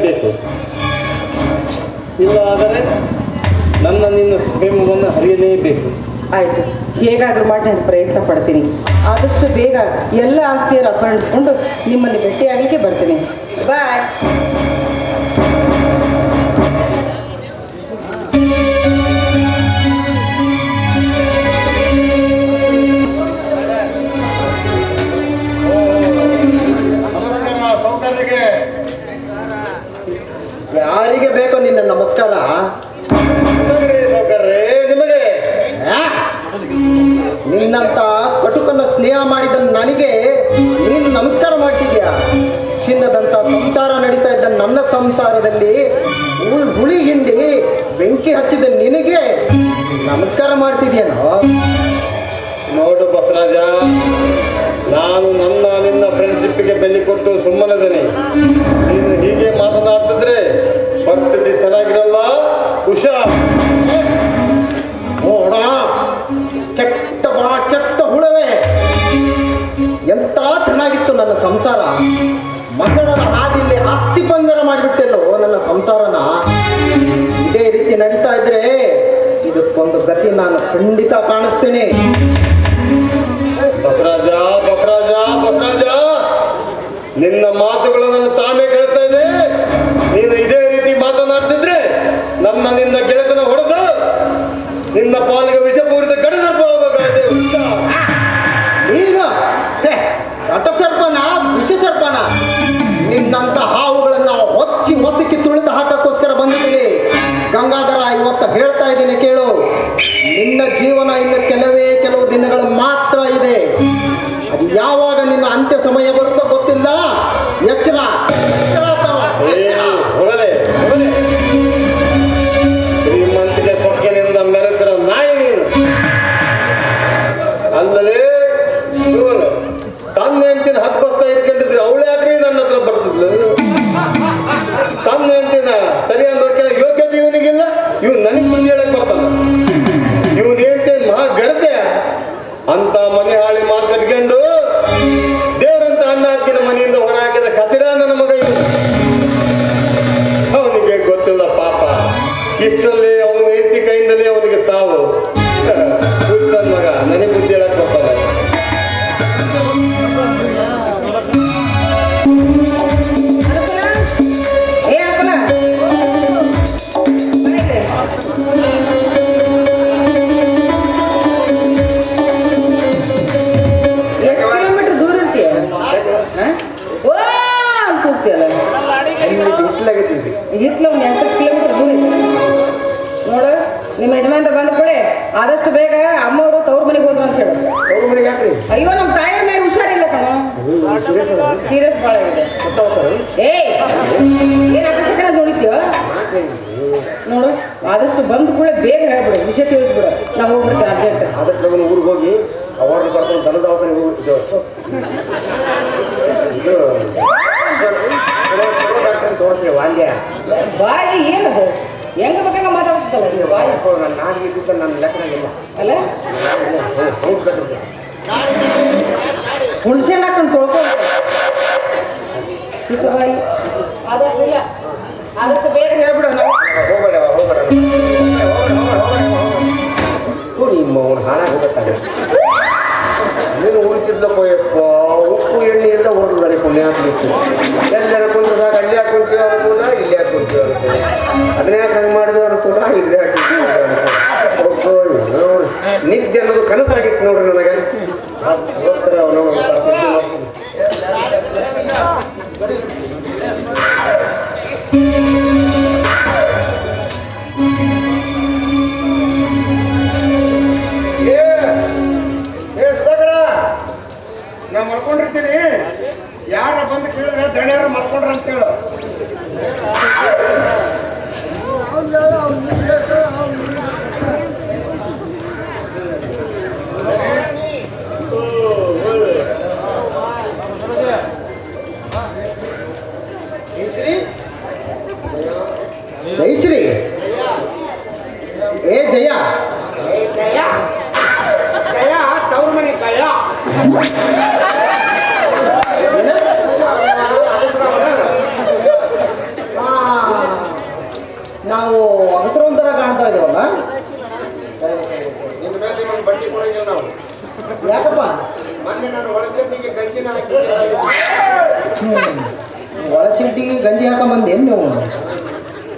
ಮಾಡಲೇಬೇಕು. ಇಲ್ಲ ಆದರೆ ನನ್ನ ನಿನ್ನ ಪ್ರೇಮವನ್ನು ಹರಿಯಲೇಬೇಕು. ಆಯಿತು, ಹೇಗಾದರೂ ಮಾಡಿ ನಾನು ಪ್ರಯತ್ನ ಪಡ್ತೀನಿ. ಆದಷ್ಟು ಬೇಗ ಎಲ್ಲ ಆಸ್ತಿಯನ್ನು ಅಪಹರಿಸ್ಕೊಂಡು ನಿಮ್ಮಲ್ಲಿ ಭೇಟಿಯಾಗಲಿಕ್ಕೆ ಬರ್ತೀನಿ. ಬಾಯ್. ಯಾರಿಗೆ ಬೇಕೋ ನಿನ್ನ ನಮಸ್ಕಾರ? ನಿಮಗೆ ನಿನ್ನಂತ ಕಟುಕನ ಸ್ನೇಹ ಮಾಡಿದ ನನಗೆ ನೀನು ನಮಸ್ಕಾರ ಮಾಡ್ತಿದ್ಯಾ? ಚಿನ್ನದಂತ ಸಂಸಾರ ನಡೀತಾ ಇದ್ದ ನನ್ನ ಸಂಸಾರದಲ್ಲಿ ಹುಳಿ ಹಿಂಡಿ ಬೆಂಕಿ ಹಚ್ಚಿದ ನಿನಗೆ ನಮಸ್ಕಾರ ಮಾಡ್ತಿದ್ಯೇನೋ? ನೋಡು ಬಸರಾಜ, ನಾನು ನನ್ನ ನಿನ್ನ ಫ್ರೆಂಡ್ಶಿಪ್ಗೆ ಬೆಲೆ ಕೊಟ್ಟು ಸುಮ್ಮನಿದ್ದೇನೆ. ನೀನು ಹೀಗೆ ಮಾತನಾಡ್ತಿದ್ರೆ ಪರಿಸ್ಥಿತಿ ಚೆನ್ನಾಗಿರಲ್ಲ. ಹುಷಾರ್. ನೋಡ, ಕೆಟ್ಟ ಹುಳವೇ, ಎಂತ ಚೆನ್ನಾಗಿತ್ತು ನನ್ನ ಸಂಸಾರ. ಮಸಣದ ಹಾದಿಯಲ್ಲಿ ಆಸ್ತಿ ಬಂಗಾರ ಮಾಡಿಬಿಟ್ಟೆಲ್ಲೋ ನನ್ನ ಸಂಸಾರನ. ಇದೇ ರೀತಿ ನಡೀತಾ ಇದ್ರೆ ಇದಕ್ಕೊಂದು ಗತಿ ನಾನು ಖಂಡಿತ ಕಾಣಿಸ್ತೇನೆ. ಬಸರಾಜ ಬಸರಾಜ ಬಸರಾಜ, ನಿನ್ನ ಮಾತುಗಳು ನನ್ನ ತಾಳ್ಮೆ ಕೇಳ್ತಾ ಇದೆ. ನೀನು ಇದೇ ರೀತಿ ಮಾತನಾಡ್ತಿದ್ರೆ ನನ್ನ ನಿನ್ನ ಗೆಳೆತನ ಹೊಡೆದು ನಿನ್ನ ಪಾಲಿಗೆ ವಿಷಪೂರಿತ ಗಡನಪ್ಪಾಗಬೇಕಾಗಿದೆ. ನೀನು ಘಟಸರ್ಪನ ವಿಷಸರ್ಪನ? ನಿನ್ನಂತ ಹಾವುಗಳನ್ನ ಹೊಸಕಿ ತುಳಿದು ಹಾಕಕ್ಕೋಸ್ಕರ ಬಂದಿದ್ದೀನಿ. ಗಂಗಾಧರ, ಇವತ್ತು ಹೇಳ್ತಾ ಇದ್ದೀನಿ ಕೇಳು, ನಿನ್ನ ಜೀವನ ಇನ್ನು ಕೆಲವು ದಿನಗಳು ಮಾತ್ರ ಇದೆ. ಅದು ಯಾವಾಗ ನಿನ್ನ ಅಂತ್ಯ ಸಮಯ ಬರುತ್ತೋ ಗೊತ್ತಿಲ್ಲ. ಎಚ್ಚರ. ಶ್ರೀಮಂತಿಗೆ ಸೊಕ್ಕಿನಿಂದ ಮೆರೆತಿರೋ ನಾಯಿ ನೀನು. ಅಲ್ಲದೆ ತನ್ನ ಹೆಂಡತಿನ ಹಬ್ಬಸ್ತಾ ಇಟ್ಕೊಂಡಿದ್ರೆ ಅವಳು ಯಾಕ್ರಿ ನನ್ನ ಹತ್ರ ಬರ್ತಿದ್ಲು? ತನ್ನ ಹೆಂಡತಿನ ಸರಿಯಾಗಿ ನೋಡ್ಕೊಳ್ಳೋ ಯೋಗ್ಯತೆ ಇವನಿಗಿಲ್ಲ. ಇವ್ನು ನನಗೆ ಮುಂದೆ ಹೇಳಕ್ ಬರ್ತಾನ. ಇವನು ಹೇಳ್ತೇನೆ ಮಹಾ ಗರತೆ ಅಂತ ಮನೆ ಹಾಳಿ ಮಾತು ಕಟ್ಕೊಂಡು ದೇವರಂತ ಅಣ್ಣ ಹಾಕಿನ ಮನೆಯಿಂದ ಹೊರ ಹಾಕಿದ ಕಚಡ ನನ್ನ ಮಗ ಇವನು. ಅವನಿಗೆ ಗೊತ್ತಿಲ್ಲ ಪಾಪ, ಇಷ್ಟರಲ್ಲಿ ಅವನ ಹೆಂಡತಿ ಕೈಯಿಂದಲೇ ಅವನಿಗೆ ಸಾವು. ನನ್ನ ಮಗ ನನಗೆ ಬುದ್ಧಿ ಹೇಳಕ್ ಬರ್ತಾನೆ. ನೋಡು, ನಿಮ್ಮ ಯಜಮಾನ್ರು ಬಂದ ಕೂಡಲೇ ಆದಷ್ಟು ಬೇಗ ಅಮ್ಮವರು ತವ್ರ ಮನೆಗೆ ಹೋದ್ರು ಅಂತ ಹೇಳು. ಅಯ್ಯೋ, ನಮ್ಮ ತಾಯಿಯ ಮೇಲೆ ಹುಷಾರಿಲ್ಲ ಕಣ. ಸೀರಿಯಸ್ ಭಾಳ ಇದೆ. ಏನ್ ಅಪಶಕನ ನೋಡಿದ್ಯೋ? ನೋಡು, ಆದಷ್ಟು ಬಂದ ಕೂಡಲೇ ಬೇಗ ಹೇಳ್ಬಿಡು, ವಿಷಯ ತಿಳಿಸ್ಬಿಡು. ನಾವು ಹೋಗ್ಬಿಡ್ತೀವಿ ಅರ್ಜೆಂಟ್. ಆದಷ್ಟು ಊರಿಗೆ ಹೋಗಿ ಅವ್ರನ್ನ ಕರ್ಕೊಂಡು ದನದ ದವಾಖಾನೆ ಹೋಗ್ಬಿಟ್ಟಿದ್ದೇವೆ. ತೋರಿಸ್ರಿ ವಾಲ್ಯ ಬಾಯಿ ಏನದು? ಹೆಂಗ ಬೇಕಂಗ ಮಾತಾಡ್ತಿದ್ದಲ್ಲ ನೀವು ಬಾಯಿ. ನಾನು 4 ದಿವಸ ನನ್ನ ಲೆಕ್ಕನಾಗಿಲ್ಲ ಅಲ್ಲ, ಹುಣ್ಸೆಹಣ್ಣು ಹಾಕೊಂಡು ತೊಳ್ಕೊಂಡು ಬಾಯಿ. ಆದಷ್ಟು ಇಲ್ಲ, ಆದಷ್ಟು ಬೇಗ ಹೇಳ್ಬಿಡು. ಹೋಗಬೇಡ ನಿಮ್ಮ ಅವ್ನು ಹಾಳಾಗಿ ಹೋಗುತ್ತಾನೆ. ನೀನು ಉಳಿತಿದ್ಲಪ್ಪ ಯಪ್ಪ, ಉಪ್ಪು ಎಣ್ಣೆಯಿಂದ ಹೊರಡ್ದಾರೆ ಪುಣ್ಯ ಹಾಕ್ಬೇಕು. ಎಲ್ಲರ ಕುಂದ್ರದಾಗ ಅಲ್ಲಿ ಹಾಕೊಂತೀವಿ ಅನುಕೂಲ, ಇಲ್ಲಿ ಹಾಕೊಂತೀವಿ ಅನುಕೂಲ. ಅದನ್ನೇ ಯಾಕೆ ಹಂಗೆ ಮಾಡಿದ್ವಿ ಅನುಕೂಲ, ಇಲ್ಲೇ ಹಾಕಿದ್ವಿ ಅನುಕೂಲ. ನಿದ್ದೆ ಅನ್ನೋದು ಕನಸಾಗಿತ್ತು ನೋಡ್ರಿ ನನಗೆ. ಗೊತ್ತರ ಅವನು ನಾ ಮಲ್ಕೊಂಡಿರ್ತೀನಿ. ಯಾರ ಬಂದು ಕೇಳಿದ್ರೆ ದಣ್ಯಾರು ಮಲ್ಕೊಂಡ್ರ ಅಂತ ಹೇಳು. ಜಯಶ್ರೀ, ಏ ಜಯ, ಜಯ ತವ್ರ ಮನೆ ಕಯ. ನಾವು ಅಗಸರ ಒಂಥರ ಕಾಣ್ತಾ ಇದ್ದೇವಲ್ಲ. ನಿನ್ನ ಮೇಲೆ ನಿಮಗೆ ಬಟ್ಟೆ ಕೊಡಂಗಿಲ್ಲ ನಾವು. ಯಾಕಪ್ಪ? ಮೊನ್ನೆ ನಾನು ಒಳ ಚಟ್ನಿಗೆ ಗಂಜಿನ ಹಾಕಿದ್ದೆ. ಒಳ ಚೀಟಿಗೆ ಗಂಜಿ ಹಾಕೊಂಬಂದು ಏನು ನೀವು?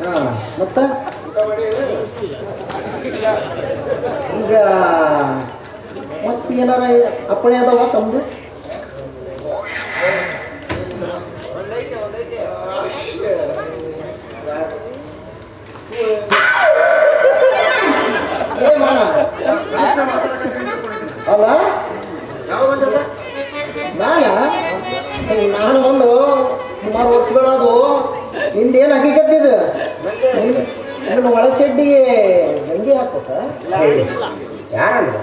ಹಾಂ, ಮತ್ತು ಊಟ ಮಾಡಿ ಈಗ ಮತ್ತೆ ಏನಾರ ಅಪ್ಪಣೆ ಅದಾವ ತಮ್ಮದು? ಏ ಮಾಡ ಅಲ್ಲ ಯಾವ ಬಂದಲ್ಲ ನಾನು ಒಂದು ಸುಮಾರು ವರ್ಷಗಳದು ನಿಂದೇನು ಹಕ್ಕಿಕಟ್ಟಿದ್ದು ನಿನ್ನ ಒಳ ಚಡ್ಡಿಗೆ ಗಂಜಿ ಹಾಕ್ಬೇಕ? ಯಾರಂದ್ರೆ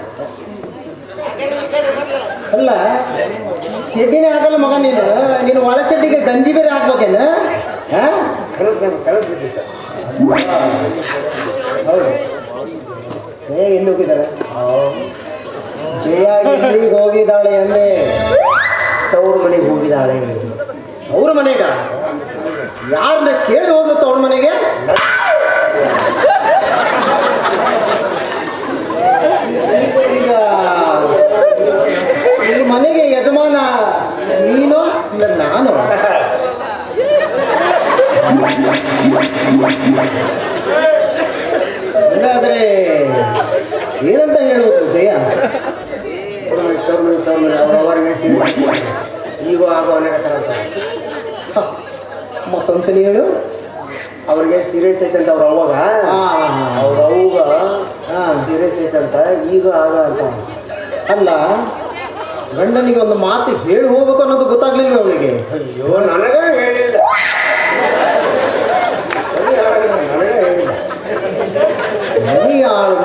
ಅಲ್ಲ ಚಡ್ಡಿನೇ ಹಾಕಲ್ಲ ಮಗ ನೀನು. ನೀನು ಒಳ ಚಡ್ಡಿಗೆ ಗಂಜಿ ಬೇರೆ ಹಾಕ್ಬೇಕೇನು? ಹಾಂ, ಕನಸು ಬಿದ್ದಿತ್ತು. ಹೌದು. ಜಯ ಎಲ್ಲಿ ಹೋಗಿದ್ದಾಳೆ? ಜಯ ಎಲ್ಲಿಗೆ ಹೋಗಿದ್ದಾಳೆ ಅಂದೆ? ತವ್ರ ಮನೆಗೆ ಹೋಗಿದ್ದಾಳೆ. ಅವ್ರ ಮನೆಗ? ಯಾರನ್ನ ಕೇಳಿ ಹೋಗ್ಲತ್ತ ಅವ್ರ ಮನೆಗೆ? ಈಗ ಈ ಮನೆಗೆ ಯಜಮಾನ ನೀನು ಇಲ್ಲ ನಾನು? ಇಲ್ಲಾದ್ರೆ ಏನಂತ ಹೇಳುವುದು ಜಯ? ಈಗ ಆಗೋ ಅನ್ನಕತ್ತಾರಂತ. ಮತ್ತೊಂದ್ಸಲ ಹೇಳು. ಅವ್ರಿಗೆ ಸೀರಿಯಸ್ ಐತಂತ ಅವ್ರ ಅವಾಗ. ಅವ್ರ ಅವ್ಗ ಸೀರಿಯಸ್ ಐತಂತ ಈಗ ಆಗ ಅಂತ. ಅಲ್ಲ, ಗಂಡನಿಗೆ ಒಂದು ಮಾತು ಹೇಳಿ ಹೋಗ್ಬೇಕು ಅನ್ನೋದು ಗೊತ್ತಾಗ್ಲಿಲ್ಲ ಅವಳಿಗೆ. ಅಯ್ಯೋ, ನನಗ ಹೇಳಿಲ್ಲ.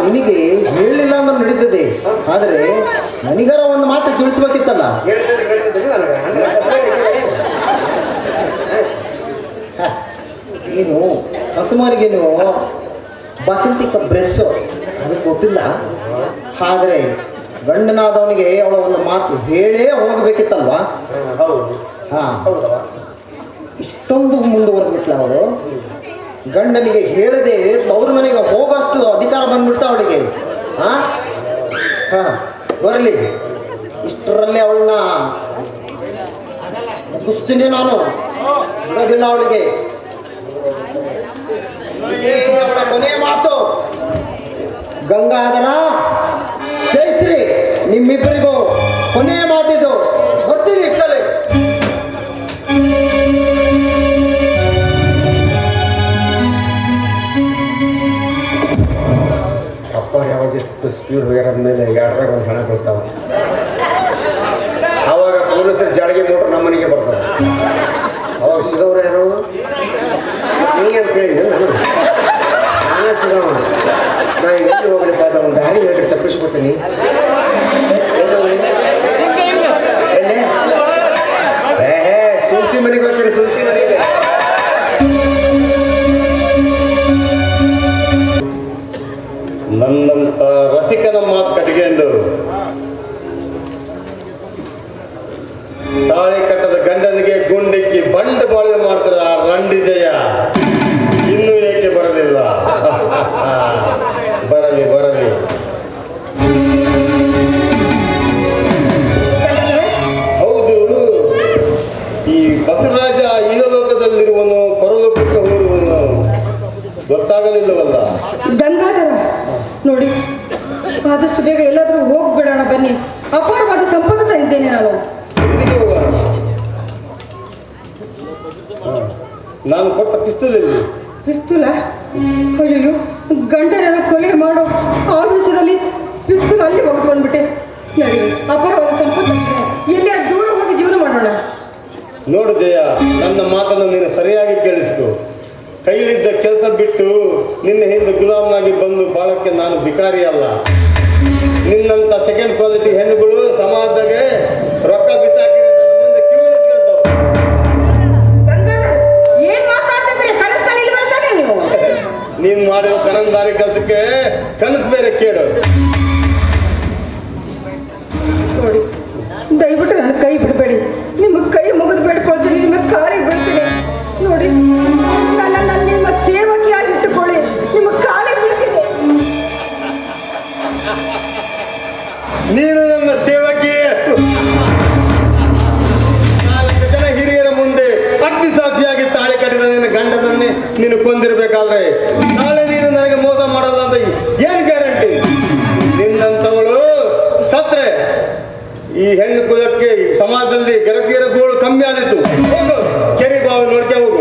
ನಿನಗೆ ಹೇಳಲಿಲ್ಲ ಅಂದ್ರೆ ನಡೀತದೆ, ಆದರೆ ನನಗಾರ ಒಂದು ಮಾತು ತಿಳಿಸ್ಬೇಕಿತ್ತಲ್ಲ. ನೀನು ಹಸುಮಾರಿಗೇನು ಬಚಂತಿಕ ಬ್ರೆಸ್ಸು ಅದಕ್ಕೆ ಗೊತ್ತಿಲ್ಲ. ಆದರೆ ಗಂಡನಾದವನಿಗೆ ಅವಳ ಒಂದು ಮಾತು ಹೇಳೇ ಹೋಗಬೇಕಿತ್ತಲ್ವಾ? ಹೌದು. ಹಾಂ, ಇಷ್ಟೊಂದು ಮುಂದುವರೆದ್ಬಿಟ್ಲ ಅವಳು. ಗಂಡನಿಗೆ ಹೇಳದೆ ತವ್ರ ಮನೆಗೆ ಹೋಗೋಷ್ಟು ಅಧಿಕಾರ ಬಂದ್ಬಿಡ್ತಾ ಅವಳಿಗೆ. ಹಾಂ ಹಾಂ, ಬರಲಿ. ಇಷ್ಟರಲ್ಲಿ ಅವಳನ್ನ ಮುಗಿಸ್ತೀನಿ ನಾನು, ಬಿಡೋದಿಲ್ಲ ಅವಳಿಗೆ. ಇದೇ ಅವಳ ಕೊನೆಯ ಮಾತು. ಗಂಗಾಧರ, ಜಯಶ್ರೀ, ನಿಮ್ಮಿಬ್ಬರಿಗೂ ಕೊನೆಯ ಮಾತಿದು. ಬರ್ತೀನಿ ಇಷ್ಟಲ್ಲಿ. ಅಪ್ಪ ಯಾವಾಗಿಷ್ಟು ಸ್ಪೀಡ್ ಹೋಗ್ಯಾರ ಮೇಲೆ ಎರಡರಾಗ ಒಂದು ಹಣ ಕೊಡ್ತಾವ. ಅವಾಗ ಪೊಲೀಸರು ಜಾಳಿಗೆ ಮೋಟ್ರ್ ನಮ್ಮ ಮನೆಗೆ ಬರ್ತಾರೆ. ಅವಾಗ ಸಿಗವ್ರು ಯಾರು ಹಿಂಗೆ ಅಂತ ಹೇಳಿ ನಾನೇ ಸಿಗವ. ನಾನು ಎಲ್ಲಿ ಹೋಗ್ಲಿಕ್ಕಾದ ಒಂದು ದಾರಿ ಹೇಳಿ ತಪ್ಪಿಸ್ಬಿಡ್ತೀನಿ. ಸುಲ್ಸಿ ಮನೆಗೆ ಹೋಗ್ತೀನಿ, ಸುಲ್ಸಿ ಮನೆಗೆ. ನನ್ನಂತ ರಸಿಕನ ಮಾತು ಕಟ್ಕೊಂಡು ತಾಳಿ ಕಟ್ಟದ ಗಂಡನಿಗೆ ಗುಂಡಿಕ್ಕಿ ಬಂಡ ಬಾಳ್ವೆ ಮಾಡ್ತಾರೆ ಆ ರಂಡಿ ಜಯ. ಇನ್ನೂ ಏಕೆ ಬರಲಿಲ್ಲ? ಬರಲಿ ಬರಲಿ. ಹೌದು, ಈ ಬಸವರಾಜ ಈಲೋಕದಲ್ಲಿರುವನು ಪರಲೋಕಕ್ಕೆ ಹೋರುವನು ಗೊತ್ತಾಗಲಿಲ್ಲವಲ್ಲ? ಗಂಗಾಧರ ನೋಡಿ, ಆದಷ್ಟು ಬೇಗ ಎಲ್ಲಾದ್ರೂ ಹೋಗ್ಬಿಡೋಣ ಬನ್ನಿ. ಅಪಾರವಾದ ಸಂಪತ್ತು ತಂದಿದ್ದೇನೆ ನಾನು. ಎಲ್ಲಿಗೆ ಹೋಗೋಣ? ನಾನು ಕೊಟ್ಟ ಪಿಸ್ತೂಲ್ ಎಲ್ಲಿ? ಪಿಸ್ತೂಲ? ಅಯ್ಯೋ, ಗಂಡನೆಲ್ಲ ಕೊಲೆ ಮಾಡೋ ಆವೇಶದಲ್ಲಿ ಪಿಸ್ತೂಲ್ ಅಲ್ಲಿ ಹೋಗಿ ಬಂದ್ಬಿಟ್ಟೆ. ನಡಿ, ಅಪಾರವಾದ ಸಂಪತ್ತು ಎಲ್ಲಿ ದೂರ ಹೋಗಿ ಜೀವನ ಮಾಡೋಣ. ನೋಡು ಜಯ, ನನ್ನ ಮಾತನ್ನು ನೀನು ಸರಿಯಾಗಿ ಕೇಳಿಸ್ಕೊ. ಕೈಲಿದ್ದ ಕೆಲಸ ಬಿಟ್ಟು ನಿನ್ನ ಹಿಂದೆ ಗುಲಾಮನಾಗಿ ಬಂದು ಬಾಳಕ್ಕೆ ನಾನು ಭಿಕಾರಿ ಅಲ್ಲ. ನಿನ್ನಂತ ಸೆಕೆಂಡ್ ಕ್ವಾಲಿಟಿ ಹೆಣ್ಣುಗಳು ಸಮಾಜದಾಗೆ ರೊಕ್ಕ ಬಿಸಾಕಿ ಮುಂದೆ ಕ್ಯೂ ನಿಂತ್ಕೊಳ್ತಾವೆ. ಏನ್ ಮಾತಾಡ್ತಿದ್ರಿ? ಕನಸ್ತಾನೆ ಇಲ್ಲಿ ಬರ್ತಾನೆ ನೀವು. ನೀನ್ ಮಾಡಿರೋ ಕನಂದಾರಿ ಕೆಲಸಕ್ಕೆ ಕನಸು ಬೇರೆ ಕೇಳು. ನೋಡಿ, ದಯವಿಟ್ಟು ನನ್ನ ಕೈ ಬಿಡಬೇಡಿ. ನಿಮಗೆ ಕೈ ಮುಗಿದು ಬೇಡ್ಕೊಳ್ತೀನಿ, ನಿಮಗೆ ಕಾಲಿಗೆ ಬೀಳ್ತೀನಿ. ನೋಡಿ, ನನ್ನ ನಿಮ್ಮ ಸೇವಕಿಯಾಗಿ ಇಟ್ಟುಕೊಳ್ಳಿ. ನೀನು ಕೊಂದಿರ್ಬೇಕಾದ್ರೆ ನಾಳೆ ನೀನು ನನಗೆ ಮೋಸ ಮಾಡಲ್ಲ ಅಂತ ಏನು ಗ್ಯಾರಂಟಿ? ನಿನ್ನಂಥವಳು ಸತ್ರೆ ಈ ಹೆಣ್ಣು ಕುಲಕ್ಕೆ ಸಮಾಜದಲ್ಲಿ ಗೆರತಿಯರ ಗೋಳು ಕಮ್ಮಿ ಆದಿತ್ತು. ಹೋಗು ಕೆರೆ ಬಾವಿ ನೋಡ್ಕೆ ಹೋಗು.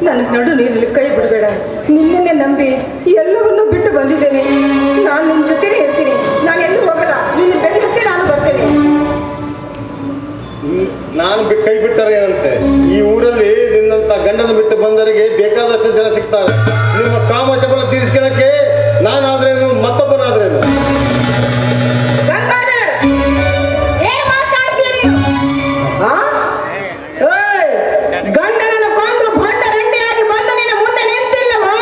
ನನ್ನ ನಡು ನೀರಲ್ಲಿ ಕೈ ಬಿಡಬೇಡ. ನಿನ್ನನ್ನೇ ನಂಬಿ ಎಲ್ಲವನ್ನೂ ಬಿಟ್ಟು ಬಂದಿದ್ದೇನೆ. ನಾನು ನಿನ್ನ ಜೊತೆನೇ ಇರ್ತೀನಿ. ನಾನು ಎಲ್ಲೂ ಹೋಗಲ್ಲ. ನಿನ್ನ ಬೆನ್ನತ್ತಿ ನಾನು ಬರ್ತೇನೆ. ನಾನು ಕೈ ಬಿಟ್ಟರೆ ಏನಂತೆ? ಈ ಊರಲ್ಲಿ ನಿನ್ನಂತ ಗಂಡನ ಬಿಟ್ಟು ಬಂದವರಿಗೆ ಬೇಕಾದಷ್ಟು ಜನ ಸಿಗ್ತಾರೆ. ನಿಮ್ಮ ಕಾಮ ಚಪಲ ತೀರಿಸ್ಕೊಳ್ಳಕ್ಕೆ ನಾನಾದ್ರೇನು ಮತ್ತೊಬ್ಬನಾದ್ರೇನು? ಗಂಡನನ್ನು ಕೊಂದು ಭಂಡ ರಂಡಿಯಾಗಿ ಬಂದು ನಿನ್ನ ಮುಂದೆ ನಿಂತಿಲ್ಲವೋ?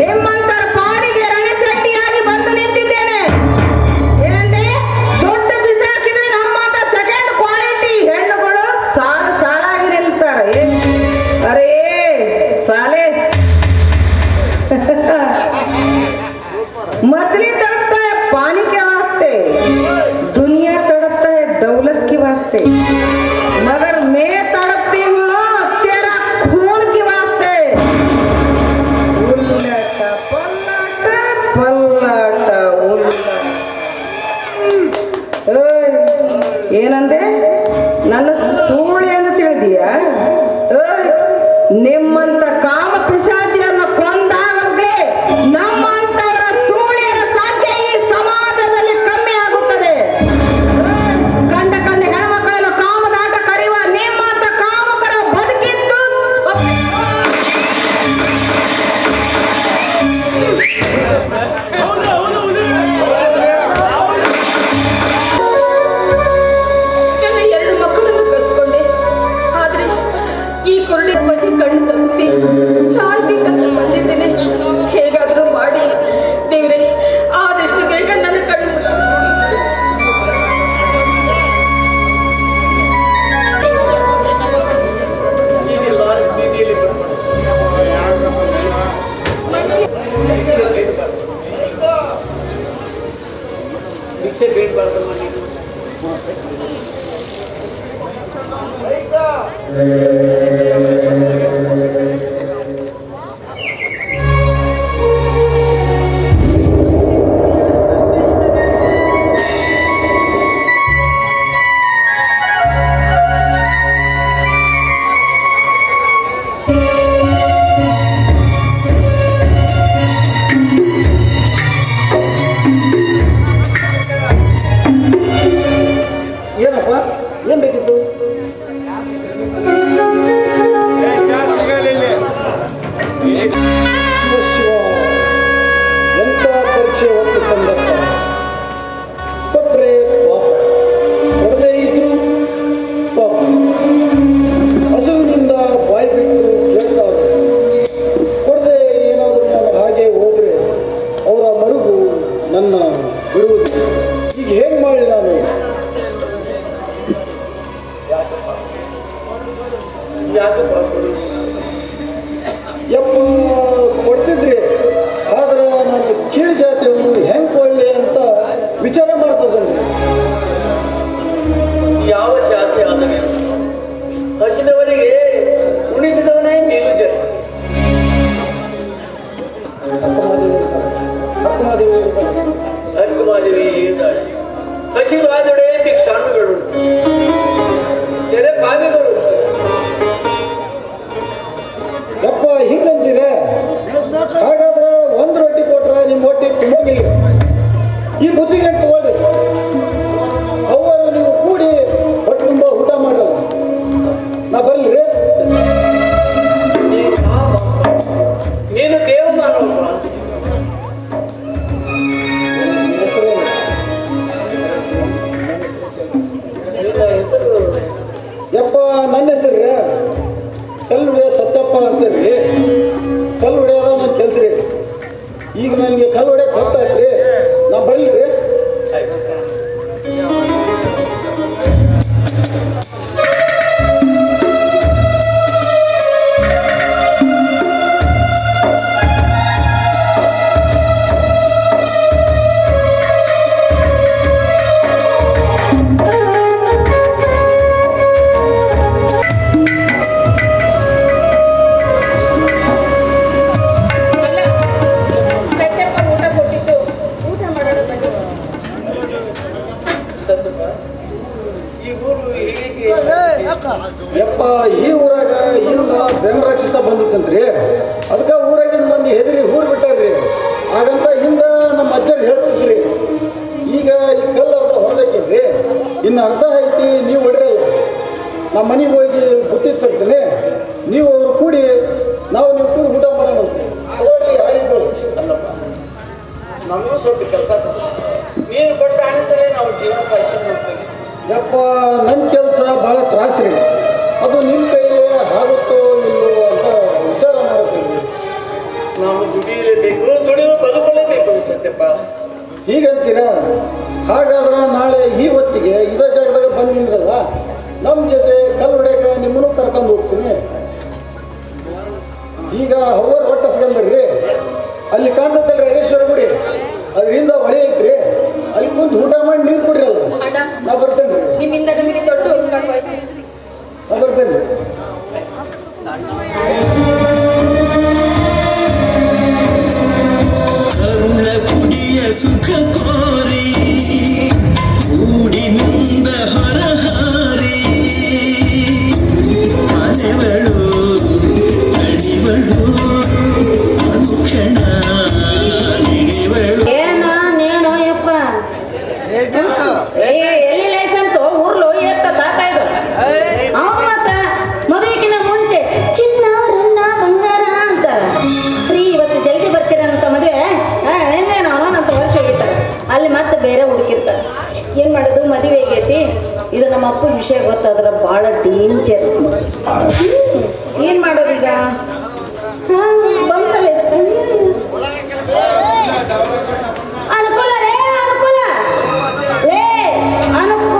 ನಿಮ್ಮಂತರ ಪಾಡಿಗೆ ರಣಚಂಡಿಯಾಗಿ ಬಂದು ನಿಂತಿದ್ದೇನೆ. ಏನಂದ್ರೆ ದೊಡ್ಡ ಬಿಸಾಕಿದ್ರೆ ನಮ್ಮಂತ ಸೆಕೆಂಡ್ ಕ್ವಾಲಿಟಿ ಹೆಣ್ಣುಗಳು ಸಾಲಾಗಿ ನಿಲ್ತಾರೆ. ಅರೇ ಸಾಲೆ मछली तड़पता है पानी के वास्ते, दुनिया तड़पता है दौलत के वास्ते, मगर मैं तड़पती हूँ तेरा खून के वास्ते। उल्टा पल्लाटा पल्लाटा उल्टा। ಏನಂದೆ? ನನ್ನ ಸೂಳೆ ಅಂತ ತಿಳಿದೀಯಾ? ನಿಮ್ಮಂತ ಕಾಮ ಪಿಶಾಚಿಯನ್ನು ಕೊಂದಾಗಲೇ ನಮ್ಮಂತವರ ಸೂಳೆಯರ ಸಂಖ್ಯೆ ಈ ಸಮಾಜದಲ್ಲಿ ಕಮ್ಮಿ ಆಗುತ್ತದೆ. ಕಂಡ ಹೆಣ್ಮಕ್ಕಳನ್ನು ಕಾಮದಾಟ ಕರೆಯುವ ನಿಮ್ಮಂತ ಕಾಮಕರ ಬದುಕಿದ್ದು ನನ್ನ 2 ಮಕ್ಕಳನ್ನು ಕಸ್ಕೊಂಡೆ. ಆದ್ರೆ ಈ ಕೊರಡೆ ಬಗ್ಗೆ ಕಣ್ಣು ತಪ್ಪಿಸಿ ಸಾಯ್ಬೇಕಂತ ಬಂದಿದ್ದೇನೆ. ಹೇಗಾದರೂ ಮಾಡಿ ದೇವ್ರೆ ಆದಷ್ಟು ಬೇಗ ನನ್ನ ಕಣ್ಣು ಏನಪ್ಪ ಏನ್ ಬೇಕಿತ್ತು? ಶಿವ ಶಿವ, ಎಂತ ಪರೀಕ್ಷೆ ಹೊತ್ತು ತಂದಪ್ಪ. ಕೊಟ್ರೆ ಪಾಪ, ಕೊಡದೇ ಇದ್ರು ಪಾಪ. ಹಸುವಿನಿಂದ ಬಾಯಿ ಬಿಟ್ಟು ಕೇಳ್ತಾರೆ. ಕೊಡದೆ ಏನಾದರೂ ನಾನು ಹಾಗೆ ಹೋದ್ರೆ ಅವರ ಮರುಗು ನನ್ನ ಬಿಡುವುದು. ಈಗ ಹೇಗೆ ಮಾಡಲಿ ನಾನು? ಯಪ್ಪ ಕೊಡ್ತಿದ್ರಿ, ಆದ್ರೆ ನಾನು ಕೀಳು ಜಾತಿಯವರು ಹೆಂಗೆ ಕೊಳ್ಳಿ ಅಂತ ವಿಚಾರ ಮಾಡ್ತದಲ್ರಿ. ಯಾವ ಜಾತಿ ಆದರೆ ಹಸಿದವನಿಗೆ ಉಣಿಸಿದವನೇ ಮೇಲು ಜಾತಿ. ಹಕ್ಕುಮಾದೇವಿ ಹೇಳಿದ್ದಾಳೆ, ಹಸಿವಾದೊಡೆ ಭಿಕ್ಷಾಟುಗಳು, ತೆರೆ ಪಾವಿಗಳು. ಯಪ್ಪ ಹಿಂಗಂತೀರ? ಹಾಗಾದ್ರೆ ಒಂದು ರೊಟ್ಟಿ ಕೊಟ್ರೆ ನಿಮ್ಮ ಹೊಟ್ಟೆ ತುಂಬೋಗಿಲ್ಲ. ಈ ಬುದ್ಧಿಗೆ ತಗೊಳ್ರಿ. ಅವರು ನೀವು ಕೂಡಿ ಹೊಟ್ಟೆ ತುಂಬ ಊಟ ಮಾಡಲ್ಲ. ನಾ ಬರಲಿ. ನೀನು ದೇವ ಮಾನವಪ್ಪ. ಹೆಸರು ಯಪ್ಪ ನನ್ನ ಹೆಸರು ಕಲ್ಲುಡಿಯ ಸತ್ಯಪ್ಪ ಅಂತೇಳಿ. ಕಲ್ಲು ಹೊಡೆಯೋದ ನನ್ನ ಕೆಲಸ ರೀ. ಈಗ ನನಗೆ ಕಲ್ಲು ಹೊಡೆಯಕ್ಕೆ ಗೊತ್ತಾಯ್ತು. ನಾ ಬರಲಿ. ಯಪ್ಪ ಈ ಊರಾಗ ಇಂದ ಬೆಂಗ ರಾಕ್ಷಸ ಬಂದಿತ್ತಂತ್ರಿ, ಅದಕ್ಕೆ ಊರಾಗಿನ ಮಂದಿ ಹೆದರಿ ಊರು ಬಿಟ್ಟಾರ್ರಿ. ಹಾಗಂತ ಹಿಂದ ನಮ್ಮ ಅಜ್ಜರು ಹೇಳ್ತಿದ್ರಿ, ಈಗ ಈ ಕಲ್ಲು ಅರ್ಧ ಹೊಡೆದಕ್ಕಿಲ್ರಿ, ಇನ್ನು ಅರ್ಧ ಐತಿ ನೀವು ಹೊಡಿರಲ್ಲ. ನಮ್ಮ ಮನೆಗೆ ಹೋಗಿ ಬುತ್ತಿ ತರ್ತೀನಿ, ನೀವು ಅವ್ರು ಕೂಡಿ ನಾವು ನೀವು ಕೂಡಿ ಊಟ ಮಾಡೋಣ. ನೋಡಿ ಯಾರಿಗೂ ನಮಗೂ ಸ್ವಲ್ಪ ಕೆಲಸ ನೀನು ಕೊಟ್ಟ ಹಣದಲ್ಲೇ ನಾವು ಜೀವನ ಕಾಯ್ಕೊಂಡು ನೋಡ್ತೀವಿ. ಯಪ್ಪ ನನ್ನ ಕೆಲಸ ಭಾಳ ತ್ರಾಸ್ರಿ, ಅದು ನಿಮ್ಮ ಕೈಲಿ ಆಗುತ್ತೋ ಇಲ್ಲೋ ಅಂತ ವಿಚಾರ ಮಾಡ್ತೀನಿ. ನಾವು ದುಡಿಯಲೇಬೇಕು, ದುಡಿಯುವ ಬದುಕಲೇಬೇಕು ಸತ್ಯಪ್ಪ. ಹೀಗಂತೀರ? ಹಾಗಾದ್ರೆ ನಾಳೆ ಈ ಹೊತ್ತಿಗೆ ಇದೇ ಜಾಗದಾಗ ಬಂದಿದ್ರಲ್ಲ, ನಮ್ಮ ಜೊತೆ ಕಲ್ಲು ಹೊಡ್ಯಾಕ ನಿಮ್ಮನ್ನು ಕರ್ಕೊಂಡು ಹೋಗ್ತೀನಿ. ಈಗ ಅವ್ರ ಹೊಟ್ಟಸ್ಕೊಂಡ್ರಿ, ಅಲ್ಲಿ ಕಾಣ್ತೈತಲ್ರಿ ರೇಗೇಶ್ವರ ಗುಡಿ, ಅದರಿಂದ ಹೊಳೆ ಐತ್ರಿ, ಅಲ್ಲಿ ಕುಂತು ಊಟ ಮಾಡಿ ನೀರು ಕುಡಿರಲ್ಲ. ಅಣ್ಣ ನಾ ಬರ್ತೇನೆ ರೀ, ನಿಮ್ಮಿಂದ ನಮಗೆ ದೊಡ್ಡ ಉಪಕಾರವಾಯ್ತು. ನಾ ಬರ್ತೇನೆ ರೀ. ಕರುಣ ಕುಡಿಯ ಸುಖ ಕೋರಿ ಕೂಡಿ ಮುಂದ ಹೊರಹಾರಿ ಮನೆಗಳು ಕಡಿವಳು ಅನುಕ್ಷಣ ನಿಡಿವಳು. ಏನೋ ಯಪ್ಪ ಎಲ್ಲಿ ಲೈಸೆನ್ಸ್ ಊರ್ಲು ಎತ್ತ ತಾತಾಯ್ದು ಅವನು ಮತ್ತ ಮದುವೆಗಿನ ಮುಂಚೆ ಚಿನ್ನ ರನ್ನ ಬಂಗಾರ ಅಂತ ಫ್ರೀ ಇವತ್ತು ಜಲ್ದಿ ಬರ್ತೀರಂತ ಮದುವೆ ಎಂದೇನೋ ಅವನಂತ ವರ್ಷ ಹೋಗಿರ್ತಾರೆ, ಅಲ್ಲಿ ಮತ್ತೆ ಬೇರೆ ಹುಡುಕಿರ್ತಾರೆ. ಏನು ಮಾಡೋದು, ಮದುವೆ ಆಗೈತಿ. ಇದು ನಮ್ಮ ಅಪ್ಪನ ವಿಷಯ ಗೊತ್ತಾದ್ರೆ ಭಾಳ ಡೇಂಜರ್. ಏನು ಮಾಡೋದೀಗ? ಹಾಂ ಬಂತಲ್ಲ ಅನುಕೂಲ ರೇ ಅನುಕೂಲ ರೇ ಅನುಕೂಲ.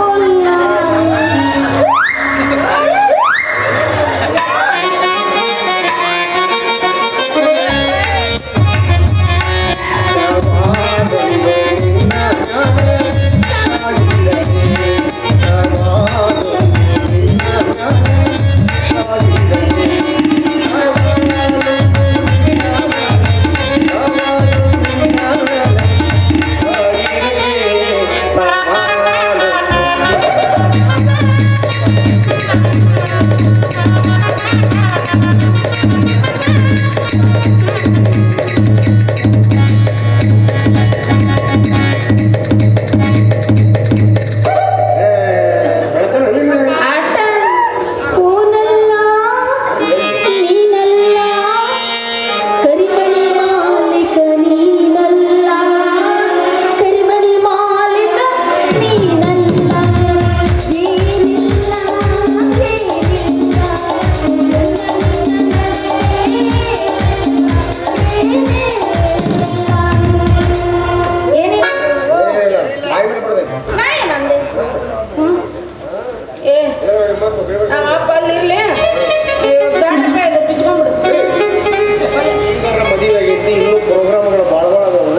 ಮದುವೆ ಆಗೈತಿ, ಇನ್ನೂ ಪ್ರೋಗ್ರಾಮ್ಗಳು ಭಾಳ ಭಾಳ ಅದಾವು.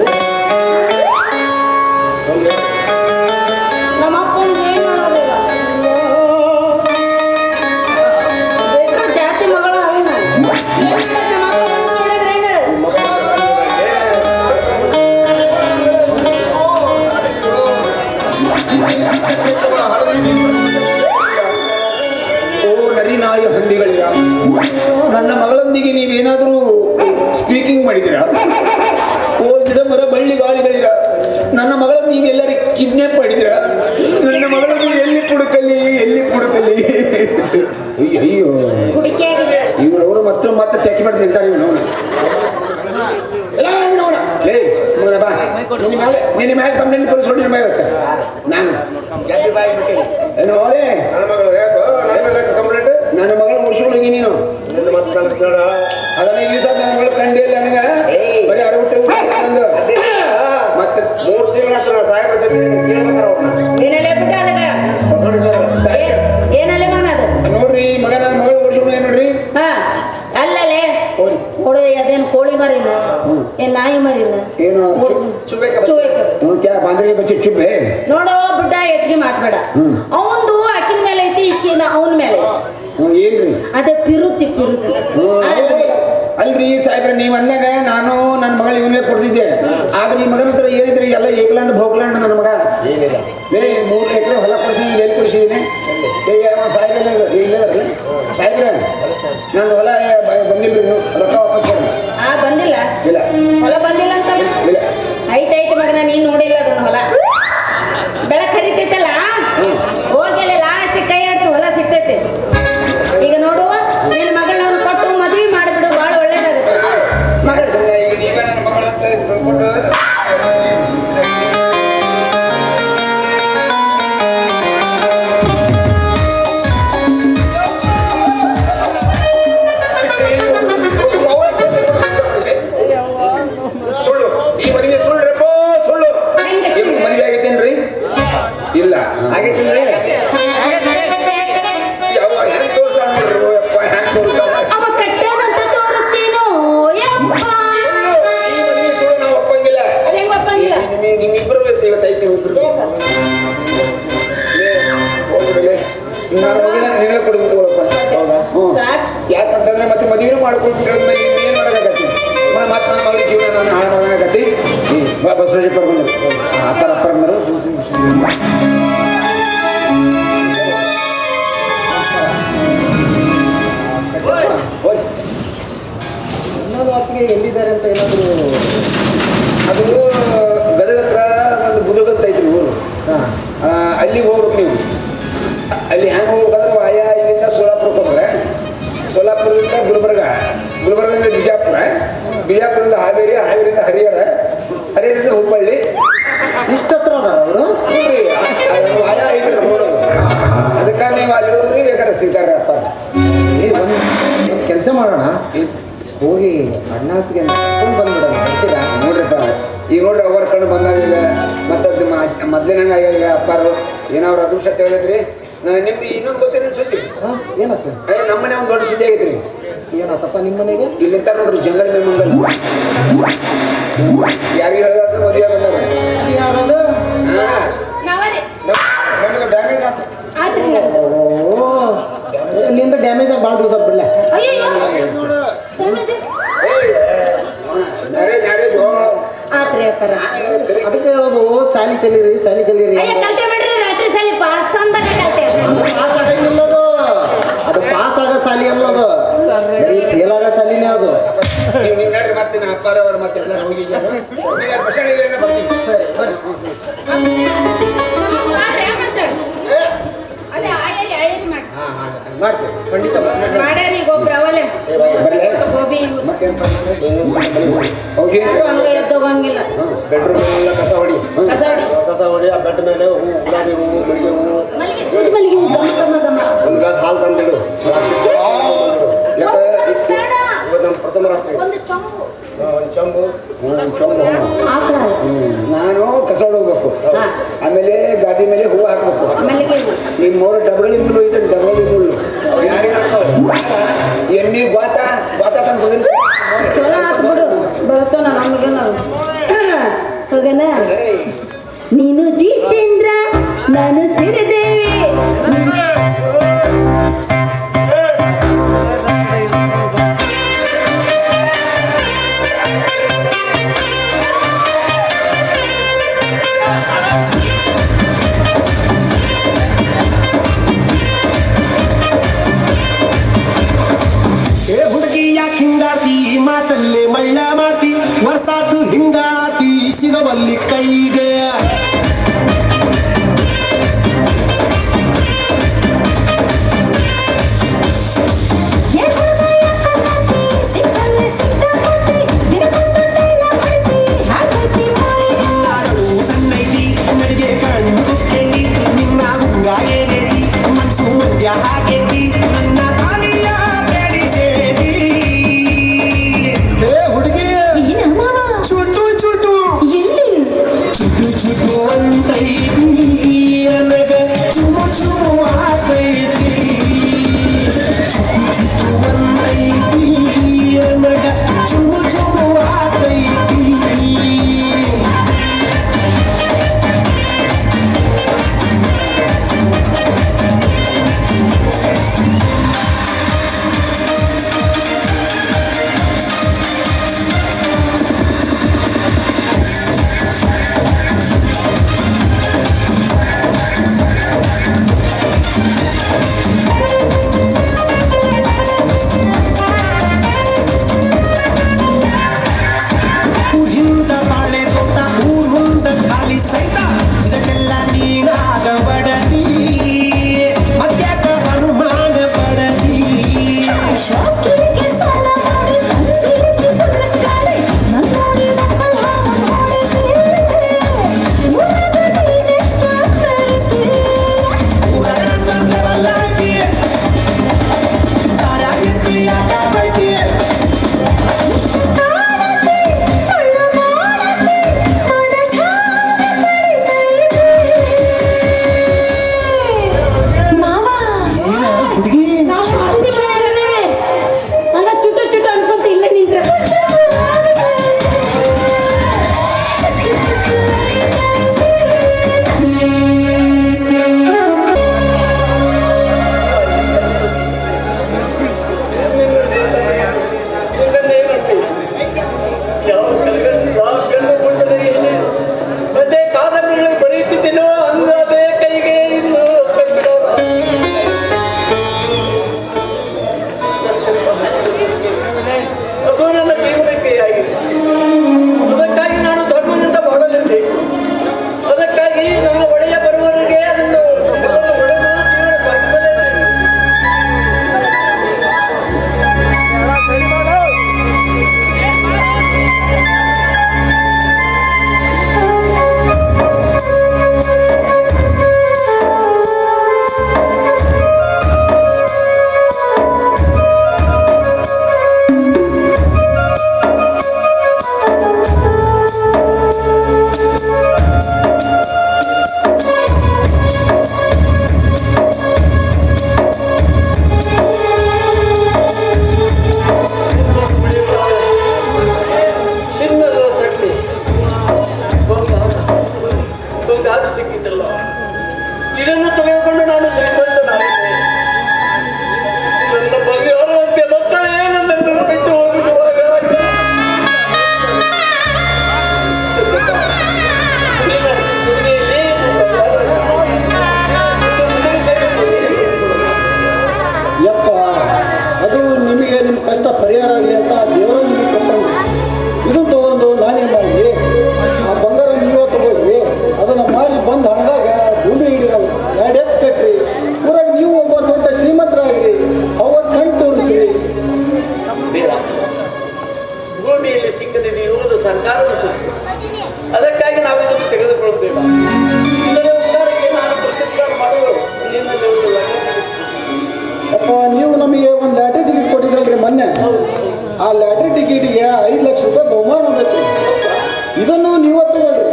ನಮ್ಮ ಅಪ್ಪಂದು ಏನು ಮಾಡೋದಿಲ್ಲ, ಜಾತಿ ಮಗಳ ಓ ನರಿನಾಯ ಹಂದಿಗಳಿರ, ನನ್ನ ಮಗಳೊಂದಿಗೆ ನೀವೇನಾದರೂ ಸ್ಪೀಕಿಂಗ್ ಮಾಡಿದ್ದೀರಾ? ಓ ಗಿಡ ಮರ ಬಳ್ಳಿ ಗಾಳಿಗಳಿರ, ನನ್ನ ಮಗಳನ್ನು ನೀವೆಲ್ಲರಿಗೆ ಕಿಡ್ನಾಪ್ ಮಾಡಿದ್ದೀರಾ? ನನ್ನ ಮಗಳನ್ನು ಎಲ್ಲಿ ಕುಡುಕಲಿ ಅಯ್ಯೋ ಇವ್ರವರು ಮತ್ತೆ ತೆಕ್ಕಿ ಮಾಡಿ ನಿಂತಾರೆ ಇವನು. ನಿನ್ನ ಮ್ಯಾಚ್ ಬಂದ ಕಳಿಸ್ಕೊಂಡು ನಿಮ್ಮ ನಾನು ನೋಡೇ ನನ್ನ ಮಗಳು ಮುಗಿಸ್ಕೊಂಡೋಗಿ ನೀನು ಅದನ್ನ ಈಗ ನನ್ನ ಮಗಳು ಕಂಡಿಲ್ಲ ನನಗ ಬರೀ ಅರವತ್ತು ಮತ್ತೆ 3 ತಿಂಗಳ ಹತ್ರ ಸಾಹೇಬ ಜೊತೆ ನೋಡ್ರಿ ಮಗ ನನ್ನ ಮಗಳು ಮುಗಿಸ್ಕೊಂಡು ನೋಡ್ರಿ. ಅಲ್ಲಲೇ ಕೊಡು, ಅದೇನು ಕೋಳಿ ಮರಿನ ಏನ್ ನಾಯಿ ಮರಿನ ಏನು ಬಾಂಧವ್ಯ ಬಚ್ಚಿ ಚುಬ್ಬೆ ನೋಡೋ ಬಿಡ್ಡ ಹೆಚ್ಚಿಗೆ ಮಾತಾಡ. ಅವಂದು ಅಕ್ಕಿನ ಮೇಲೆ ಐತಿ, ಇಕ್ಕಿನ ಅವನ ಮೇಲೆ ಏನ್ರಿ ಅದೇ ಪಿರುತಿ ಅಲ್ರಿ ಸಾಹೇಬ್ರೆ, ನೀವ್ ಅಂದಾಗ ನಾನು ನನ್ನ ಮಗಳ ಇವನ್ನೇ ಕೊಡ್ತಿದ್ದೆ. ಆದ್ರೆ ಈ ಮಗನ ಹತ್ರ ಏನಿದ್ರಿ ಎಲ್ಲ ಏಕ್ಲಾಂಡ್ ಭೋಗ್ಲಾಂಡ್ ನನ್ನ ಮಗ. 3 ಎಕರೆ ಹೊಲ ಕೊಡ್ಸಿದ್ದೀನಿ, ಎಲ್ಲಿ ಕೊಡಿಸಿದ್ದೀನಿ ಸಾಹೇಬ್ರೆ ನಂದು ಹೊಲ ಬಂದಿಲ್ರಿ ನೀವು ರೊಕ್ಕ ವಾಪಸ್ ಕೊಡಿ. ಬಂದಿಲ್ಲ ಇಲ್ಲ ಹೊಲ ಬಂದಿಲ್ಲ ಅಂತಲ್ಲ ಇಲ್ಲ ಐತೈತೆ ಮಗನ ನೀನ್ ನೋಡಿಲ್ಲ ಅದನ್ನ ಹೊಲ ಬೆಳಕ್ ಹರಿತೈತಲ್ಲ ಹೋಗಿಲ್ಲ ಲಾಸ್ಟ್ ಕೈ ಆಡ್ಸಿ ಹೊಲ ಸಿಗ್ತೈತಿ ಈಗ ನೋಡು ನಿನ್ನ ಮಗಳನ್ನ ಕೊಟ್ಟು ಮದ್ವೆ ಮಾಡಿಬಿಡು ಭಾಳ ಒಳ್ಳೇದಾಗುತ್ತೆ ಮಗಳು ಈಗ ನನ್ನ ಮಗಳಂತ ತಿಳ್ಕೊಂಡು ಸುಳ್ಳು ಈ ಮದುವೆ ಸುಳ್ಳ್ರಪ್ಪ ಸುಳ್ಳು ಮದುವೆ ಆಗೈತೇನ್ರಿ ಇಲ್ಲ ಆಗೈತೇನ್ರಿ ಯಾವ ಹೆಂಗ್ ತೋರ್ಸಾಣ ನೋಡ್ರಿ ಯಪ್ಪ ಹೆಂಗ್ ತೋರ್ಸಾಣ ಅವ ಕಟ್ಟದಂತ ತೋರಿಸ್ತೀನೋ ಯಪ್ಪ ಈ ಮದುವೆ ಸುಳ್ಳು ನಾವು ಒಪ್ಪಂಗಿಲ್ಲ ಅದೇಂಗ್ ಒಪ್ಪಂಗಿಲ್ಲ ನಿಮ್ಮಿಬ್ರು ಇವತ್ತೈತಿ ಇಬ್ರು ನಾನು ಹೋಗಿಲ್ಲ ನಿನ್ನೆ ಕೊಡ್ಬಿಟ್ಟು ಹೌದಾ ಹ್ಞೂ ಯಾಕಂತಂದ್ರೆ ಮತ್ತೆ ಮದುವೆ ಮಾಡ್ಕೊಂಡು ಏನು ಮಾಡೋದಾಗತ್ತಿ ಮತ್ತೆ ನನ್ನ ಮಗಳ ಜೀವನ ನಾನು ಹಾಳು ಮಾಡೋದಾಗತ್ತಿ ಬಸವರಾಜ ಬಂದರು ಅಪ್ಪರ ಬಂದರು ಇನ್ನೊಂದು ಹೊತ್ತಿಗೆ ಎಲ್ಲಿದ್ದಾರೆ ಅಂತ ಏನಾದರೂ ಅದು ಗದಗ ಹತ್ರ ಒಂದು ಬುಧಗಂತ ಐತ್ರಿ ಊರು ಅಲ್ಲಿಗೆ ಹೋಗ್ಬೇಕು ನೀವು ಅಲ್ಲಿ ಹೆಂಗೆ ಹೋಗ್ಬೇಕಂದ್ರೆ ವಾಯ ಇಲ್ಲಿಂದ ಸೋಲಾಪುರಕ್ಕೆ ಹೋಗ್ರೆ ಸೋಲಾಪುರದಿಂದ ಗುಲ್ಬರ್ಗದಿಂದ ಬಿಜಾಪುರದಿಂದ ಹಾವೇರಿ ಹಾವೇರಿಯಿಂದ ಹರಿಹರದಿಂದ ಹುಬ್ಬಳ್ಳಿ ಇಷ್ಟ ಹತ್ರ ಅದಾರ ಅವರು ವಾಯ ಐತ್ರಿ ನೋಡೋದು ಅದಕ್ಕೆ ನೀವು ಅಲ್ಲಿ ಹೋದ್ರಿ ಬೇಕಾದ್ರೆ ಸಿಗ್ತಾರೆ ಅಪ್ಪ ಒಂದು ಕೆಲಸ ಮಾಡೋಣ ಹೋಗಿ ಅಣ್ಣಾತಿಗೆ ಬಂದ್ಬಿಡೋಣ ಬರ್ತೀರಾ ನೋಡ್ರಿಪ್ಪ ಈಗ ನೋಡ್ರಿ ಅವರ ಕಣ್ಣು ಬಂದಾಗ ಈಗ ಮತ್ತೆ ಮೊದ್ಲಿನಂಗೆ ಆಗ್ಯಾವ ಈಗ ಅಪ್ಪಾರು ಏನವ್ರ ಅದೃಷ್ಟ ಹೇಳಿದ್ರಿ ನಿಮ್ದು ಇನ್ನೊಂದು ಗೊತ್ತಿರೋ ಸುದ್ದಿ ಹಾಂ ಏನತ್ತ ನಮ್ಮನೆ ಒಂದು ದೊಡ್ಡ ಸುದ್ದಿ ಆಗೈತ್ರಿ ಏನತ್ತಪ್ಪ ನಿಮ್ಮ ಮನೆಗೆ ಇಲ್ಲಿಂದ ನೋಡ್ರಿ ಜಂಗಲ್ ಮೇಲೆ ಯಾರಿಗೆ ಹೇಳಿದ್ರೆ ಮದುವೆ ಬಂದಾರ ಯಾರದು ನಾವೇ ನಮಗೆ ಡ್ಯಾಮೇಜ್ ಆಯ್ತು ಆತ್ರಿ ನಂದು. ನಿಂದ ಡ್ಯಾಮೇಜ್ ಆಗಿ ಭಾಳ ದಿವಸ ಬಿಡಲ್ಲ ಅಯ್ಯಯ್ಯೋ ಆತ್ರಿ ಅಪ್ಪರ ಅದಕ್ಕೆ ಹೇಳೋದು ಸಾಲಿ ಕಲೀರಿ ಅಯ್ಯ ಕಲ್ತೆ ಬಿಡ್ರಿ ರಾತ್ರಿ ಸಾಲಿ ಪಾಸಂದಾಗ ಕಲ್ತೆ ಪಾಸ್ ಆಗಂಗಿಲ್ಲದು ಅದು ಪಾಸ್ ಆಗೋ ಸಾಲಿ ಅಲ್ಲದು ಫೇಲ್ ಆಗೋ ಸಾಲಿನೇ ಅದು ನೀವು ನಿಂಗಾಡ್ರಿ ಮತ್ತೆ ನಾ ಅಪ್ಪಾರವರು ಮತ್ತೆ ಎಲ್ಲ ಹೋಗಿದ್ದಾರೆ ಬಸ್ಸಲ್ಲಿ ಇದ್ರೆ ಬರ್ತೀನಿ ಮಾಡ್ರಿ ಮತ್ತೆ ಅದೇ ಆಯರಿ ಮಾಡಿ ಮಾಡ್ತೇವೆ ಖಂಡಿತ ಮಾಡ್ಯಾರಿ ಗೊಬ್ಬರ ಅವಲೆ ಗೋಬಿ ಹೋಗಿ ಯಾರು ಹಂಗ ಎದ್ದೋಗಂಗಿಲ್ಲ ಬೆಡ್ರೂಮ್ ಎಲ್ಲ ಕಸ ಹೊಡಿ ಕಸ ಹೊಡಿ ಆ ಬೆಡ್ ಮೇಲೆ ಹೂವು ಗುಲಾಬಿ ಹೂವು ಮಲ್ಲಿಗೆ ಹೂವು ಮಲ್ಲಿಗೆ ಸೂಜಿ ಮಲ್ಲಿಗೆ ಹೂ ಗಮ ಒಂದು ಗ್ಲಾಸ್ ಹಾಲು ತಂದಿಡು ಬೇಡ ಇವತ್ತು ನಮ್ಮ ಪ್ರಥಮ ರಾತ್ರಿ ಒಂದು ಚಂಬು ಒಂದು ಚಂಬು ಆಕಳ ನಾನು ಕಸ ಹೊಡೋಗ್ಬೇಕು ಆಮೇಲೆ ಗಾದಿ ಮೇಲೆ ಹೂವು ಹಾಕ್ಬೇಕು ಮಲ್ಲಿಗೆ ಹೂ ನಿಮ್ಮ ಮೂರು ಡಬಲಿ ಮುಳ್ಳು ಇದೆ ಡಬಲಿ ಮುಳ್ಳು ಯಾರಿಗೆ ಎಣ್ಣೆ ಬಾತ ತಂದು ಬಂದಿಲ್ಲ ಚಲೋ ಆತು ಬಿಡು ಬೆಳತಾನ ನಮಗೇನ ಹೋಗನ ನೀನು ಜಿತೇಂದ್ರ ನಾನು ಸಿರಿದೇವಿ ನೀವು ನಮಗೆ ಒಂದು ಲಾಟ್ರಿ ಟಿಕೆಟ್ ಕೊಟ್ಟಿದ್ದಲ್ರಿ ಮೊನ್ನೆ. ಆ ಲಾಟ್ರಿ ಟಿಕೆಟಿಗೆ 5 ಲಕ್ಷ ರೂಪಾಯಿ ಬಹುಮಾನ ಬಂದೈತಿ. ಇದನ್ನು ನೀವು ತಗೊಳ್ರಿ.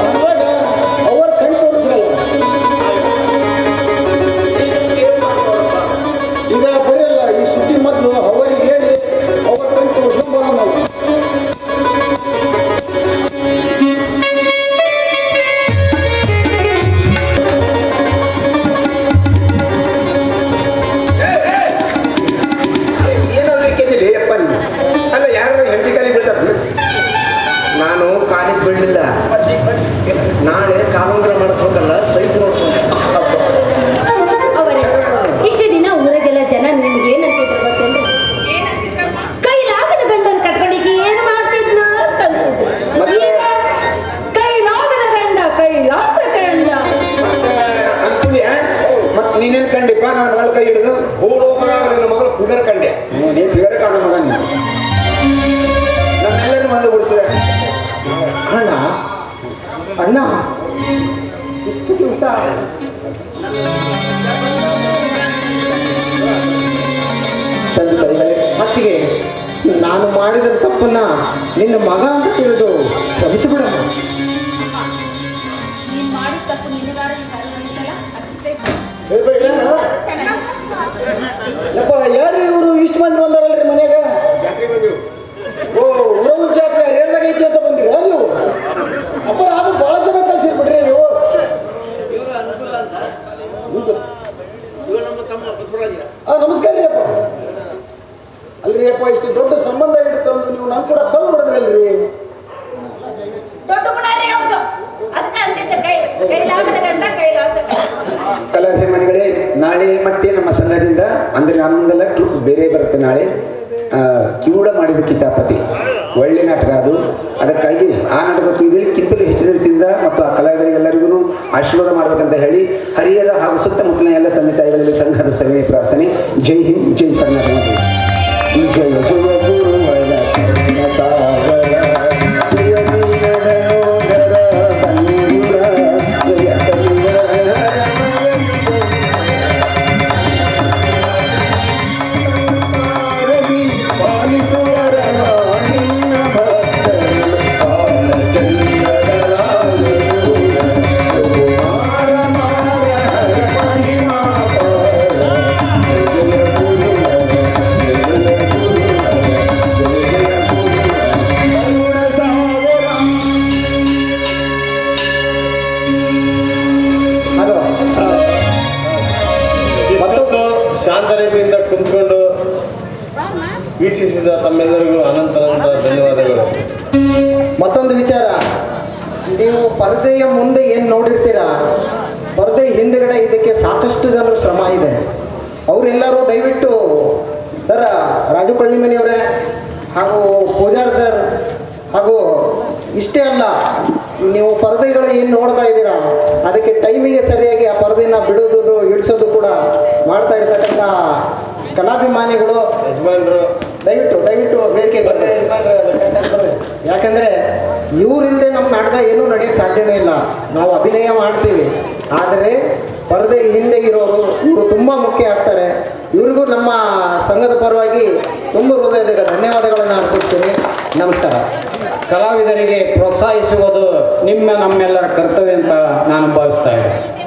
ಅಂದಾಗ ಅವ್ರ ಕಣ್ ತೋರಿಸ್ರಲ್ಲ. ಈಗ ಬರೆಯಲ್ಲ ಈ ಸುದ್ದಿ ಮೊದಲು ಅವರಿಗೆ ಹೇಳಿ ಅವ್ರ ಕಣ್ ತೋರಿಸ್ಕೊಂಡು ಬರೋಣ. ಏನೋ ಬೇಕಿದ್ದಿಲ್ಲ ಅಪ್ಪ ನೀನು. ಅಲ್ಲ ಯಾರು ಹೆಂಡತಿ ಕಾಲಿಗೆ ಬೀಳ್ತಾರೆ? ನಾನು ಕಾಲಿಗೆ ಬೀಳಲಿಲ್ಲ. ನಾಳೆ ಕಾಲುಂಗ್ರ ಮಾಡಿಸ್ಬೇಕಲ್ಲ, ಸೈಜ್ ನೋಡ್ಕೊಂಡು. ಅವರೇ ಇಷ್ಟು ದಿನ ಊರಾಗೆಲ್ಲ ಜನ ನಿಮ್ಗೆ ಏನಂತಿದ್ರು ಗೊತ್ತೇನ್ರಿ? ಏನಂತಿದ್ರಮ್ಮ? ಕೈಲಾಗದ ಗಂಡನ ಕಟ್ಕೊಂಡಿಗೆ ಏನ್ ಮಾಡ್ತಿದ್ಲು ಅಂತ ಮತ್ತೆ? ಕೈಲಾಗದ ಗಂಡ ಕೈಲಾಸ ಗಂಡ. ಅಂತೀಯ? ಮತ್ತೆ ನೀನೇನು ಕಂಡಿಪ್ಪ? ನನ್ನ ಮಗಳ ಕೈ ಹಿಡಿದು ಹೂಡು ಮಗ ನನ್ನ ಮಗಳು ಫಿಗರ್ ಕಂಡೆ. ನೀನು ಫಿಗರ್ ಕಾಣೋ ಮಗ ನೀನು. ನಮ್ಮೆಲ್ಲರೂ ಮಂದು ಬಿಡಿಸಿದೆ. ಅಣ್ಣ ಅಣ್ಣ ಇಷ್ಟು ದಿವಸ ಮತ್ತಿಗೆ ನಾನು ಮಾಡಿದ ತಪ್ಪನ್ನ ನಿನ್ನ ಮಗ ಅಂತ ತಿಳಿದು ಕ್ಷಮಿಸಿಬಿಡಮ್ಮ. ನೀನ್ ಮಾಡಿದ ತಪ್ಪು ನಿನಗಾರ ಅಷ್ಟೇ. ಯಪ್ಪ ಯಾರು ಇವರು ಇಷ್ಟು ಮಂದಿ ಬಂದಾರಲ್ರಿ ಮನೆಯಾಗ? ಓ ಉರವು ಜಾತ್ರೆ ಹೇಳ್ದಾಗ ಐತಿ ಅಂತ ಬಂದಿರ ನೀವು? ಅಪ್ಪ ಅದು ಭಾಳ ಜನ ಕಳ್ಸಿರ್ಬಿಡ್ರಿ ನೀವು. ಇವರು ಅನುಕೂಲ ಅಂತ ಇವರು ನಮ್ಮ ತಮ್ಮ ಬಸವರಾಜ. ನಮಸ್ಕಾರ ರೀ ಅಪ್ಪ. ಅಲ್ರಿ ಅಪ್ಪ ಇಷ್ಟು ದೊಡ್ಡ ಸಂಬಂಧ ಇಡ್ತಂದು ನೀವು ನನ್ನ ಕೂಡ ಕಲ್ಲು ಹೊಡೆದ್ರಲ್ರಿ. ದೊಡ್ಡ ಗುಣಾರಿ ಅವ್ರದ್ದು. ಅದಕ್ಕೆ ಅಂತಿದ್ದೆ ಕೈಲಾಗದ ಗಂಡ ಕೈಲಾಸ ಗಂಡ. ಕಲಾವಿದ ಮನೆಗಳೇ, ನಾಳೆ ಮತ್ತೆ ನಮ್ಮ ಸಂಘದಿಂದ ಅಂದರೆ ನಮ್ಮದೆಲ್ಲ ಟ್ರೂಪ್ಸ್ ಬೇರೆ ಬರುತ್ತೆ. ನಾಳೆ ಕಿವುಡ ಮಾಡಿದ ಕಿತಾಪತಿ ಒಳ್ಳೆ ನಾಟಕ ಅದು. ಅದಕ್ಕಾಗಿ ಆ ನಾಟಕ ಇದಕ್ಕಿಂತಲೂ ಹೆಚ್ಚಿನ ರೀತಿಯಿಂದ ಮತ್ತು ಆ ಕಲಾವಿದರಿಗೆಲ್ಲರಿಗೂ ಆಶೀರ್ವಾದ ಮಾಡಬೇಕಂತ ಹೇಳಿ ಹರಿಹರ ಹಾಗೂ ಸುತ್ತಮುತ್ತಲಿನ ಎಲ್ಲ ತಂದೆ ತಾಯಿಗಳಲ್ಲಿ ಸಂಘದ ಸಭೆ ಪ್ರಾರ್ಥನೆ. ಜೈ ಹಿಂದ್, ಜೈ ಕರ್ನಾಟಕ. ಜಯ ಗುರುವರ ಸಾಗರ ಪ್ರಿಯ ವೀರನೋದರ ಬಂಧುರ ಜಯ ಮತ್ತೊಂದು ಶಾಂತ ರೀತಿಯಿಂದ ಕುಂತ್ಕೊಂಡು ವೀಕ್ಷಿಸಿದ ತಮ್ಮೆಲ್ಲರಿಗೂ ಅನಂತ ಧನ್ಯವಾದಗಳು. ಮತ್ತೊಂದು ವಿಚಾರ, ನೀವು ಪರದೆಯ ಮುಂದೆ ಏನು ನೋಡಿರ್ತೀರಾ, ಪರದೆ ಹಿಂದುಗಡೆ ಇದಕ್ಕೆ ಸಾಕಷ್ಟು ಜನರ ಶ್ರಮ ಇದೆ. ಅವರೆಲ್ಲರೂ ದಯವಿಟ್ಟು ಸರ್, ರಾಜು ಕಳ್ಳಿಮನಿಯವರೇ ಹಾಗೂ ಪೂಜಾರ್ ಸರ್ ಹಾಗೂ ಇಷ್ಟೇ ಅಲ್ಲ, ನೀವು ಪರದೆಗಳು ಏನು ನೋಡ್ತಾ ಇದ್ದೀರಾ ಅದಕ್ಕೆ ಟೈಮಿಗೆ ಸರಿಯಾಗಿ ಆ ಪರದೆನ ಬಿಡೋದು ಇಡಿಸೋದು ಕೂಡ ಮಾಡ್ತಾ ಇರ್ತಕ್ಕಂಥ ಕಲಾಭಿಮಾನಿಗಳು ಯಜಮಾನ್ರು ದಯವಿಟ್ಟು ವೇದಿಕೆ ಬರಬೇಕು. ಯಾಕಂದರೆ ಇವರಿಲ್ಲದೆ ನಮ್ಮ ನಾಟಕ ಏನೂ ನಡೆಯೋಕ್ಕೆ ಸಾಧ್ಯನೇ ಇಲ್ಲ. ನಾವು ಅಭಿನಯ ಮಾಡ್ತೀವಿ, ಆದರೆ ಪರದೆ ಹಿಂದೆ ಇರೋರು ಇವರು ತುಂಬ ಮುಖ್ಯ ಆಗ್ತಾರೆ. ಇವ್ರಿಗೂ ನಮ್ಮ ಸಂಘದ ಪರವಾಗಿ ತುಂಬ ಹೃದಯದ ಧನ್ಯವಾದಗಳನ್ನು ಅರ್ಪಿಸ್ತೀನಿ. ನಮಸ್ಕಾರ. ಕಲಾವಿದರಿಗೆ ಪ್ರೋತ್ಸಾಹಿಸುವುದು ನಮ್ಮೆಲ್ಲರ ಕರ್ತವ್ಯ ಅಂತ ನಾನು ಭಾವಿಸ್ತಾ ಇದ್ದೇನೆ.